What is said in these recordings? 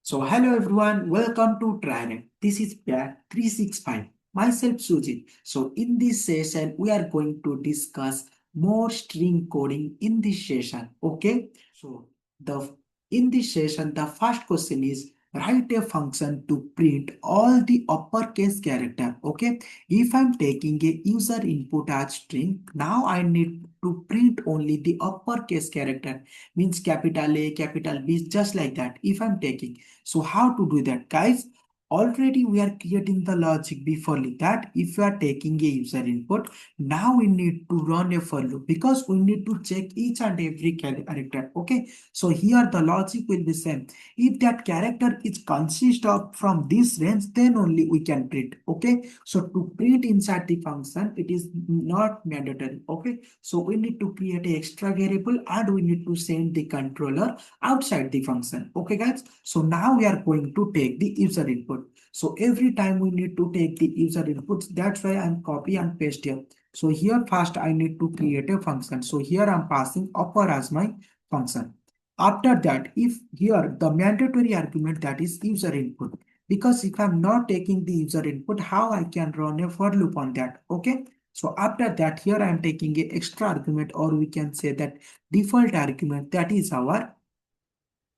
So hello everyone, welcome to Triaright. This is Pack 365. Myself Sujit. So in this session, we are going to discuss more string coding in this session. Okay. So the in this session, the first question is write a function to print all the uppercase character. Okay. If I'm taking a user input as string, now I need to print only the uppercase character, means capital A, capital B, just like that. If I'm taking, so how to do that, guys? Already we are creating the logic before that if you are taking a user input, now we need to run a for loop because we need to check each and every character. Okay, so here the logic will be same. If that character is consist of from this range, then only we can print. Okay, so to print inside the function, it is not mandatory. Okay, so we need to create a extra variable and we need to send the controller outside the function. Okay guys, so now we are going to take the user input. So every time we need to take the user inputs, that's why I'm copy and paste here. So here first I need to create a function. So here I'm passing upper as my function. After that, if here the mandatory argument, that is user input, because if I'm not taking the user input, how I can run a for loop on that? Okay, so after that, here I am taking a extra argument, or we can say that default argument, that is our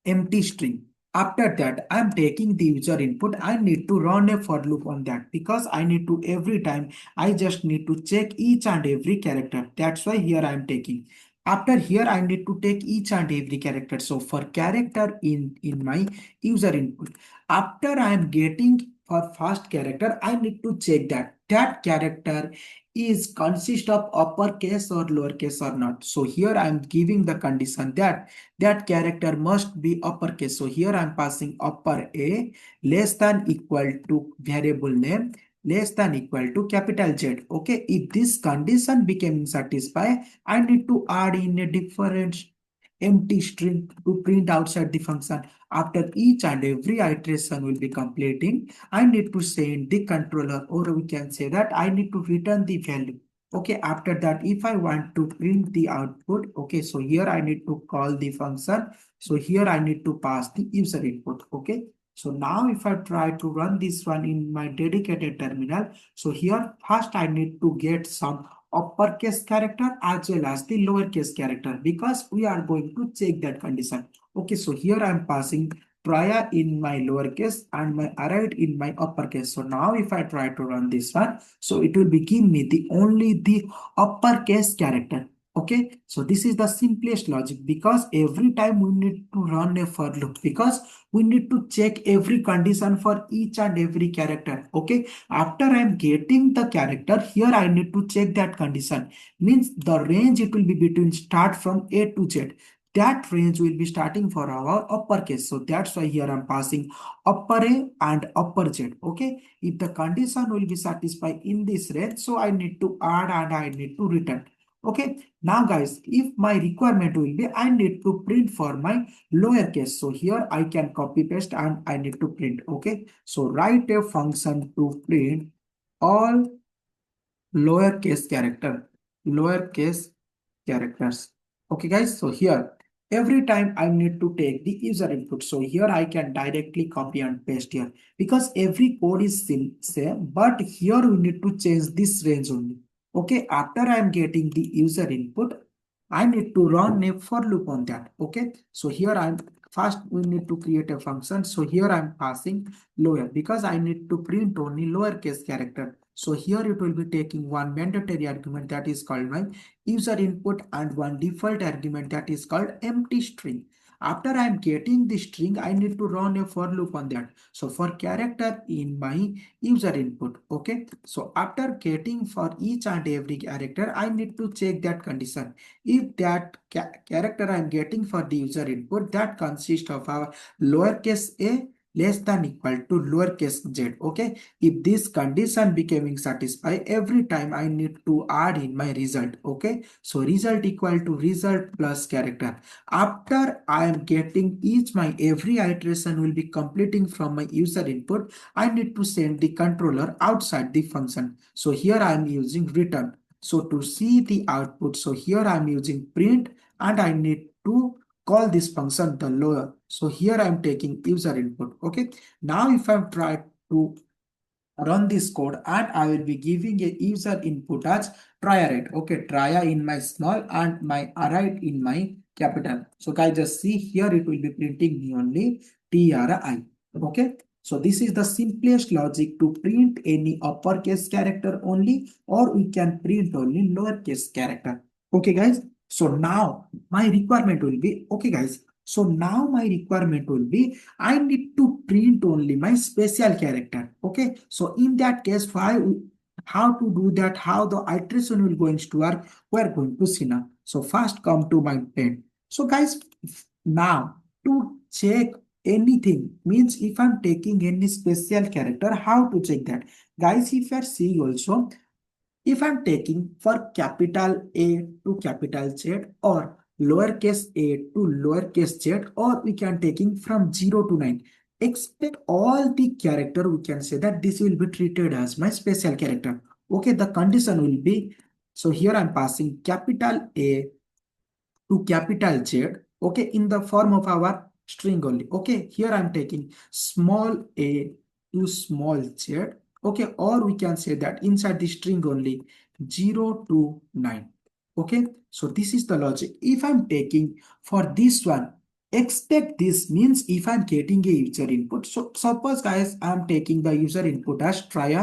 empty string. After that, I'm taking the user input. I need to run a for loop on that because I need to every time I just need to check each and every character. That's why here I'm taking. After here, I need to take each and every character. So for character in my user input, after I'm getting for first character, I need to check that character is consist of uppercase or lowercase or not. So here I'm giving the condition that character must be uppercase. So here I'm passing upper A less than equal to variable name less than equal to capital Z. Okay, if this condition became satisfied, I need to add in a different empty string to print outside the function. After each and every iteration will be completing, I need to send the controller, or we can say that I need to return the value. Okay, after that, if I want to print the output, okay, so here I need to call the function. So here I need to pass the user input. Okay, so now if I try to run this one in my dedicated terminal, so here first I need to get some uppercase character as well as the lowercase character because we are going to check that condition. Okay, so here I am passing prior in my lowercase and my arrived in my uppercase. So now if I try to run this one, so it will be give me the only the uppercase character. Okay, so this is the simplest logic because every time we need to run a for loop because we need to check every condition for each and every character. Okay, after I'm getting the character, here I need to check that condition. Means the range it will be between start from A to Z. That range will be starting for our uppercase. So that's why here I'm passing upper A and upper Z. Okay, if the condition will be satisfied in this range, so I need to add and I need to return. Okay, now guys, if my requirement will be, I need to print for my lowercase. So here I can copy paste and I need to print. Okay, so write a function to print all lowercase lowercase characters. Okay guys, so here every time I need to take the user input, so here I can directly copy and paste here because every code is same, but here we need to change this range only. Okay, after I am getting the user input, I need to run a for loop on that. Okay, so here I'm first we need to create a function. So here I'm passing lower because I need to print only lowercase character. So here it will be taking one mandatory argument that is called my user input and one default argument that is called empty string. After I am getting the string, I need to run a for loop on that. So for character in my user input, okay. So after getting for each and every character, I need to check that condition. If that character I am getting for the user input that consists of our lowercase a less than equal to lowercase z. Okay, if this condition becoming satisfied, every time I need to add in my result. Okay, so result equal to result plus character. After I am getting each my every iteration will be completing from my user input, I need to send the controller outside the function. So here I am using return. So to see the output, so here I am using print and I need to call this function the lower. So here I'm taking user input. Okay. Now if I'm trying to run this code and I will be giving a user input as Triaright. Okay, tria in my small and my aright in my capital. So guys, just see here it will be printing me only tri. Okay, so this is the simplest logic to print any uppercase character only, or we can print only lowercase character. Okay guys, so now my requirement will be, okay guys, so now my requirement will be I need to print only my special character. Okay. So in that case, how to do that, how the iteration will going to work, we're going to see now. So first come to my pen. So guys, now to check anything means if I'm taking any special character, how to check that? Guys, if you're seeing also, if I'm taking for capital A to capital Z or lowercase a to lowercase z, or we can taking from 0 to 9, expect all the character, we can say that this will be treated as my special character. Okay, the condition will be, so here I'm passing capital A to capital Z, okay, in the form of our string only. Okay, here I'm taking small a to small z, okay, or we can say that inside the string only 0 to 9. Okay, so this is the logic. If I'm taking for this one, expect this means if I'm getting a user input. So suppose guys, I'm taking the user input as try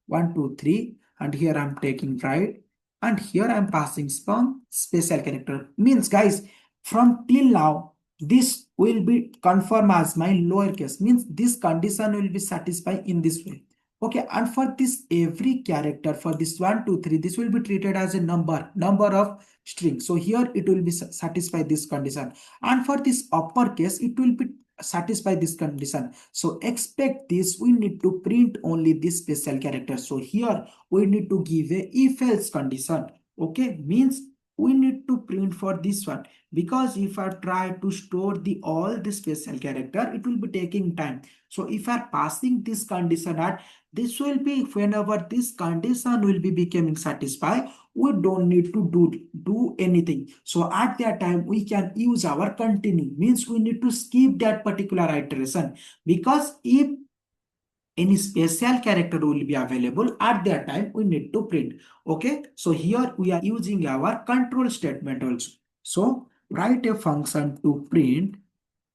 1, 2, 3, and here I'm taking right, and here I'm passing some special character. Means guys, from till now, this will be confirmed as my lowercase. Means this condition will be satisfied in this way. Okay, and for this every character, for this 1, 2, 3, this will be treated as a number of string. So here it will be satisfy this condition. And for this uppercase, it will be satisfy this condition. So expect this, we need to print only this special character. So here we need to give a if else condition. Okay, means we need to print for this one, because if I try to store the all the special character, it will be taking time. So if I passing this condition at, this will be whenever this condition will be becoming satisfied, we don't need to do anything. So at that time we can use our continue, means we need to skip that particular iteration, because if any special character will be available at that time, we need to print. Okay, so here we are using our control statement also. So write a function to print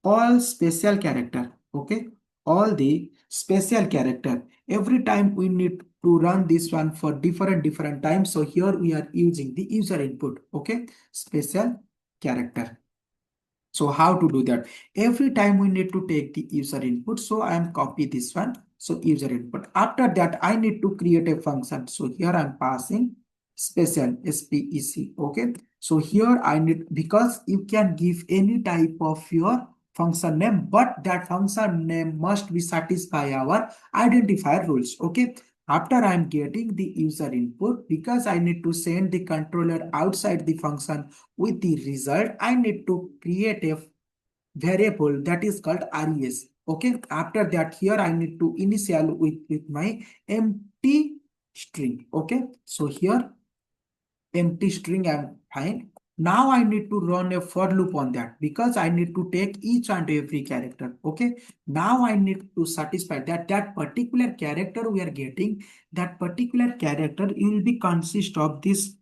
all special character. Okay, all the special character. Every time we need to run this one for different times. So here we are using the user input. Okay, special character. So how to do that? Every time we need to take the user input. So I am copy this one. So user input. After that, I need to create a function. So here I'm passing special spec. Okay. So here I need, because you can give any type of your function name, but that function name must be satisfy our identifier rules. Okay. After I'm getting the user input, because I need to send the controller outside the function with the result, I need to create a variable that is called res. Okay, after that, here I need to initial with my empty string. Okay, so here empty string I'm fine. Now I need to run a for loop on that, because I need to take each and every character. Okay, now I need to satisfy that that particular character we are getting, that particular character will be consist of this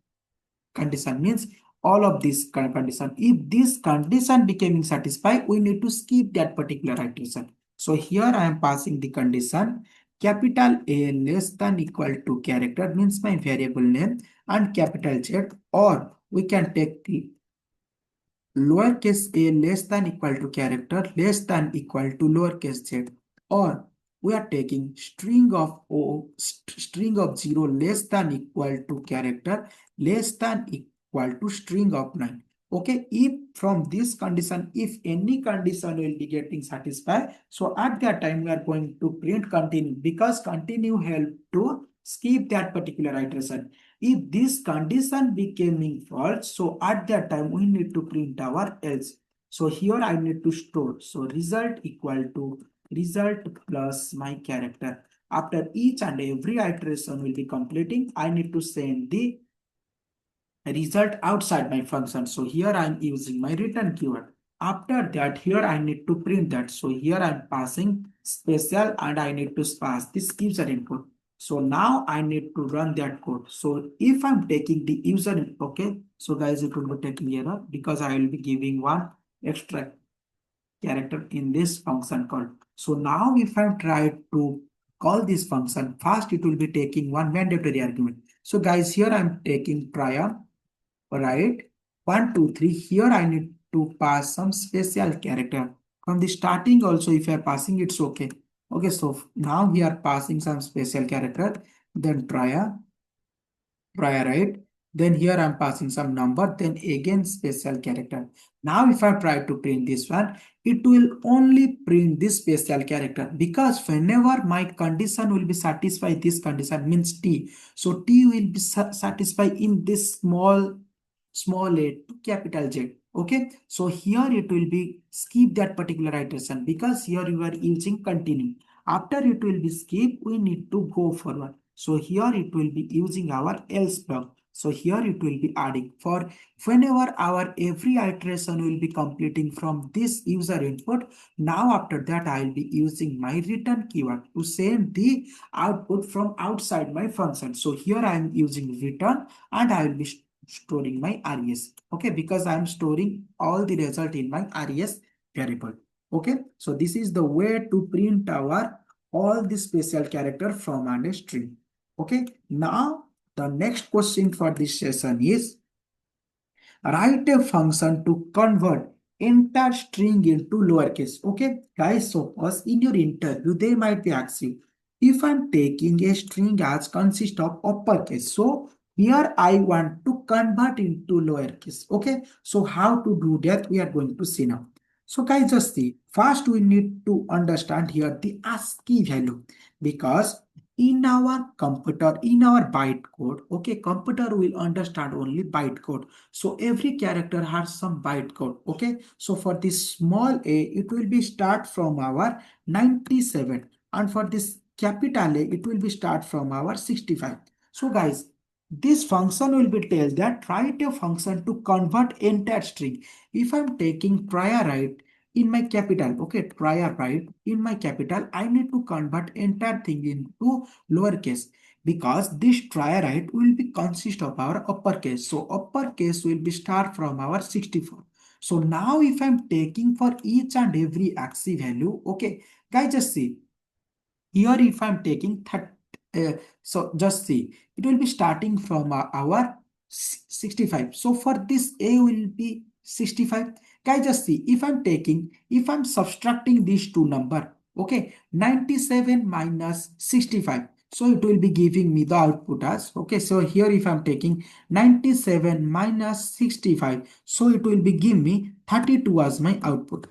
condition, means all of this condition. If this condition becoming satisfied, we need to skip that particular iteration. So here I am passing the condition capital A less than equal to character, means my variable name, and capital Z, or we can take the lowercase a less than equal to character less than equal to lowercase z, or we are taking string of o string of 0 less than equal to character less than equal to string of 9. Okay, if from this condition, if any condition will be getting satisfied, so at that time we are going to print continue, because continue help to skip that particular iteration. If this condition becoming false, so at that time we need to print our else. So here I need to store. So result equal to result plus my character. After each and every iteration will be completing, I need to send the result outside my function. So here I'm using my return keyword. After that, here I need to print that. So here I'm passing special and I need to pass this user input. So now I need to run that code. So if I'm taking the user input, okay. So guys, it will be taking error because I will be giving one extra character in this function called. So now if I try to call this function, first it will be taking one mandatory argument. So guys, here I'm taking prior, right? 1, 2, 3. Here I need to pass some special character. From the starting also, if I am passing, it's okay. Okay, so now we are passing some special character, then Triaright. Then here I'm passing some number, then again special character. Now if I try to print this one, it will only print this special character because whenever my condition will be satisfied, this condition means T. So T will be satisfied in this small a to capital Z. Okay, so here it will be skip that particular iteration because here you are using continue. After it will be skip, we need to go forward. So here it will be using our else block. So here it will be adding for whenever our every iteration will be completing from this user input. Now after that I will be using my return keyword to send the output from outside my function. So here I am using return and I will be storing my res. Okay, because I am storing all the result in my res variable. Okay, so this is the way to print our all the special character from a string. Okay, now the next question for this session is write a function to convert entire string into lowercase. Okay, guys, suppose in your interview they might be asking if I'm taking a string as consist of uppercase. So here I want to convert into lowercase. Okay, so how to do that we are going to see now. So guys, just see. First we need to understand here the ASCII value because in our computer, in our bytecode, okay, computer will understand only bytecode. So every character has some bytecode. Okay, so for this small a, it will be start from our 97, and for this capital A, it will be start from our 65. So guys, this function will be tell that write a function to convert entire string. If I'm taking Triaright in my capital, okay, Triaright in my capital, I need to convert entire thing into lowercase because this Triaright will be consist of our uppercase. So uppercase will be start from our 64. So now if I'm taking for each and every ASCII value, okay, guys, just see here if I'm taking 30, so just see, it will be starting from our 65. So for this A will be 65. Guys, just see, if I'm subtracting these two number, okay, 97 minus 65. So it will be giving me the output as, okay, so here if I'm taking 97 minus 65, so it will be give me 32 as my output.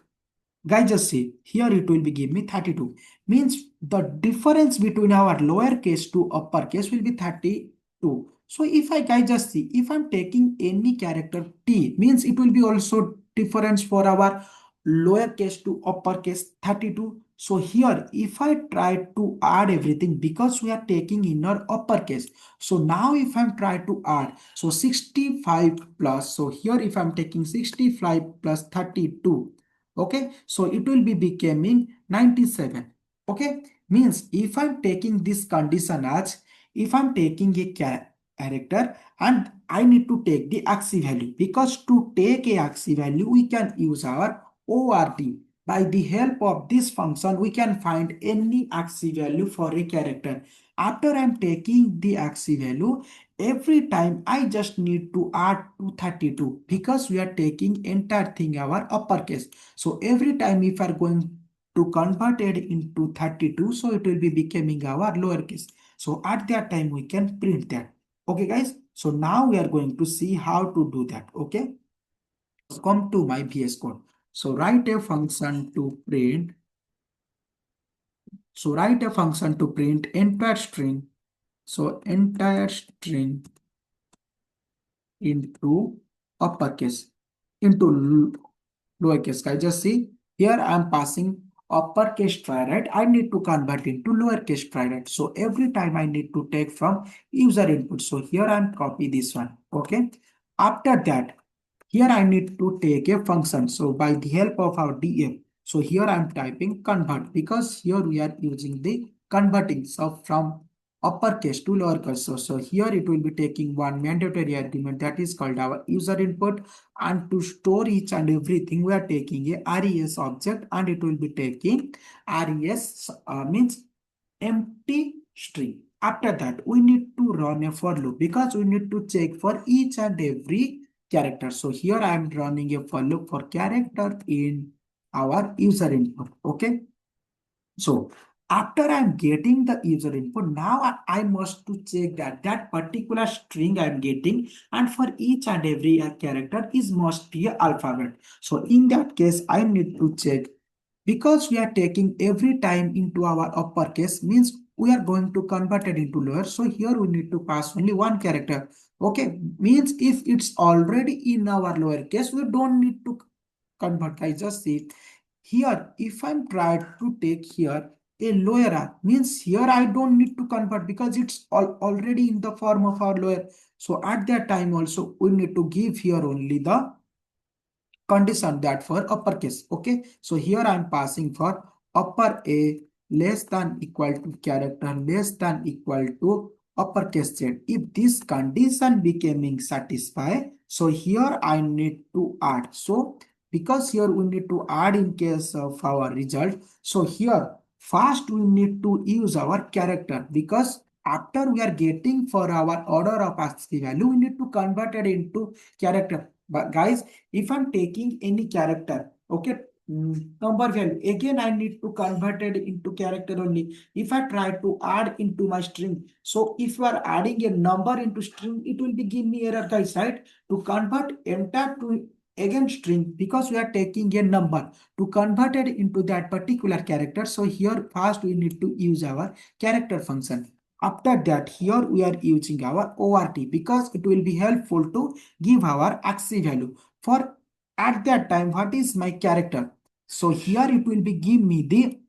Guys, just see, here it will be give me 32. Means the difference between our lowercase to uppercase will be 32. So if I guys just see, if I'm taking any character T, means it will be also difference for our lowercase to uppercase 32. So here, if I try to add everything because we are taking in our uppercase. So now if I'm try to add, so 65 plus, so here if I'm taking 65 plus 32, okay, so it will be becoming 97. Okay, means if I'm taking this condition as if I'm taking a character and I need to take the ASCII value, because to take a ASCII value we can use our ORD. By the help of this function we can find any ASCII value for a character. After I'm taking the ASCII value, every time I just need to add to 32 because we are taking entire thing our uppercase. So every time if are going to convert it into 32, so it will be becoming our lowercase. So at that time we can print that. Okay guys, so now we are going to see how to do that. Okay, come to my VS Code. So write a function to print. So write a function to print entire string. So entire string into uppercase into lowercase. I just see here I am passing uppercase Triaright. I need to convert into lowercase Triaright. So every time I need to take from user input. So here I am copy this one. Okay. After that, Here I need to take a function. So by the help of our df, so here I am typing convert because here we are using the converting so from uppercase to lowercase. So here it will be taking one mandatory argument that is called our user input, and to store each and everything we are taking a res object, and it will be taking res means empty string. After that, we need to run a for loop because we need to check for each and every character. So here I am running a for loop for character in our user input. Okay. So after I'm getting the user input, now I must to check that that particular string I'm getting, and for each and every character is must be a alphabet. So in that case, I need to check because we are taking every time into our uppercase means we are going to convert it into lower. So here we need to pass only one character. Okay, means if it's already in our lowercase, we don't need to convert. I just see here, if I'm trying to take here a lower r, means here I don't need to convert because it's already in the form of our lower. So at that time also we need to give here only the condition that for uppercase. Okay, so here I'm passing for upper a less than equal to character less than equal to uppercase z. If this condition becoming satisfied, so here I need to add. So because here we need to add in case of our result, so here first we need to use our character because after we are getting for our order of ASCII value, we need to convert it into character. But guys, if I'm taking any character, okay, number value, again I need to convert it into character only. If I try to add into my string, so if you are adding a number into string, it will be give me error, guys, right? To convert entire to again string, because we are taking a number to convert it into that particular character. So here first we need to use our character function. After that, here we are using our ORT because it will be helpful to give our ASCII value. For at that time, what is my character? So here it will be give me the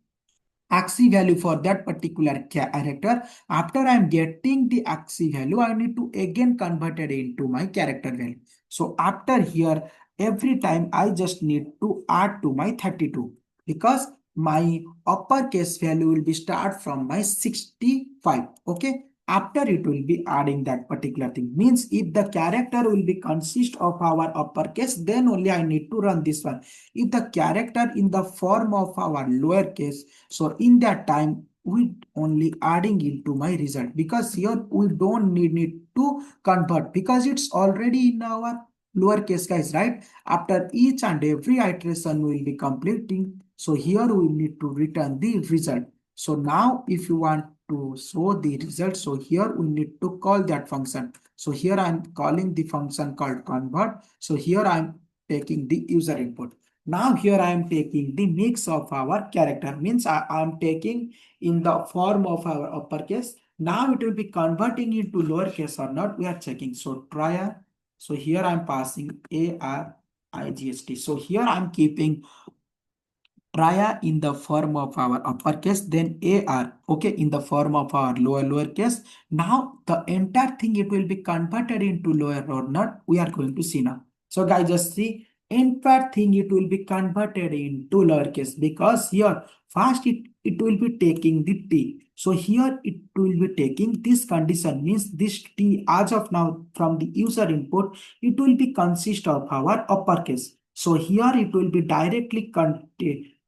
ASCII value for that particular character. After I am getting the ASCII value, I need to again convert it into my character value. So after here, every time I just need to add to my 32 because my uppercase value will be start from my 65. Okay. After it will be adding that particular thing. Means if the character will be consist of our uppercase, then only I need to run this one. If the character in the form of our lowercase, so in that time, we only adding into my result because here we don't need to convert because it's already in our lowercase, guys, right? After each and every iteration will be completing. So here we need to return the result. So now if you want to show the result, so here we need to call that function. So here I'm calling the function called convert. So here I'm taking the user input. Now here I am taking the mix of our character, means I am taking in the form of our uppercase. Now it will be converting into lowercase or not, we are checking. So try. So here I am passing ARIGST. So here I am keeping Raya in the form of our uppercase, then AR, okay, in the form of our lowercase. Now the entire thing it will be converted into lower or not, we are going to see now. So guys, just see, entire thing it will be converted into lowercase because here first it will be taking the T. So here it will be taking this condition, means this T as of now from the user input, it will be consist of our uppercase. So here it will be directly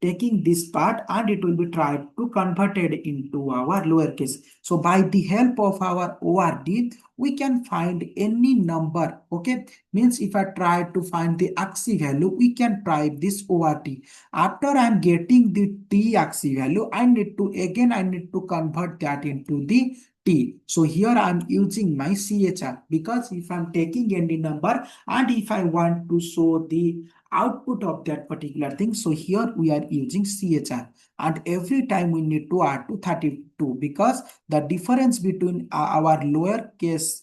taking this part and it will be tried to convert it into our lowercase. So by the help of our ORD, we can find any number. Okay, means if I try to find the ASCII value, we can try this ORT. After I'm getting the T ASCII value, I need to convert that into the T. So here I'm using my CHR because if I'm taking any number and if I want to show the output of that particular thing, so here we are using CHR, and every time we need to add to 32 because the difference between our lower case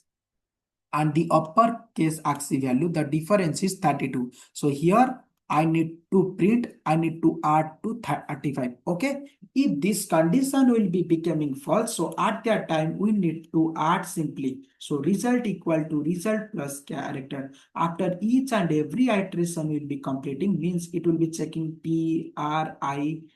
and the upper case ASCII value, the difference is 32. So here I need to print, I need to add to 35. Okay. If this condition will be becoming false, so at that time we need to add simply. So result equal to result plus character. After each and every iteration will be completing, means it will be checking TRIARIGHT.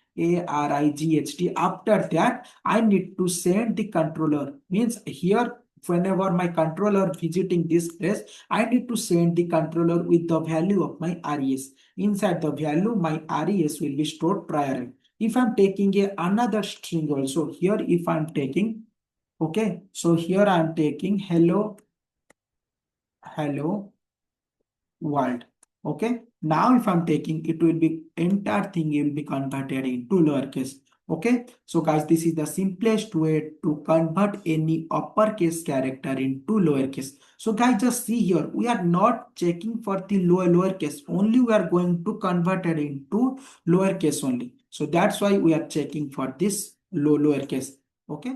After that, I need to send the controller. Means here, whenever my controller visiting this place, I need to send the controller with the value of my RES. Inside the value, my RES will be stored prior. If I'm taking another string also, here if I'm taking, okay, so here I'm taking hello world. Okay, now if I'm taking, it will be entire thing will be converted into lowercase. Okay, so guys, this is the simplest way to convert any uppercase character into lowercase. So guys, just see here, we are not checking for the lowercase, only we are going to convert it into lowercase only. So that's why we are checking for this lowercase. Okay,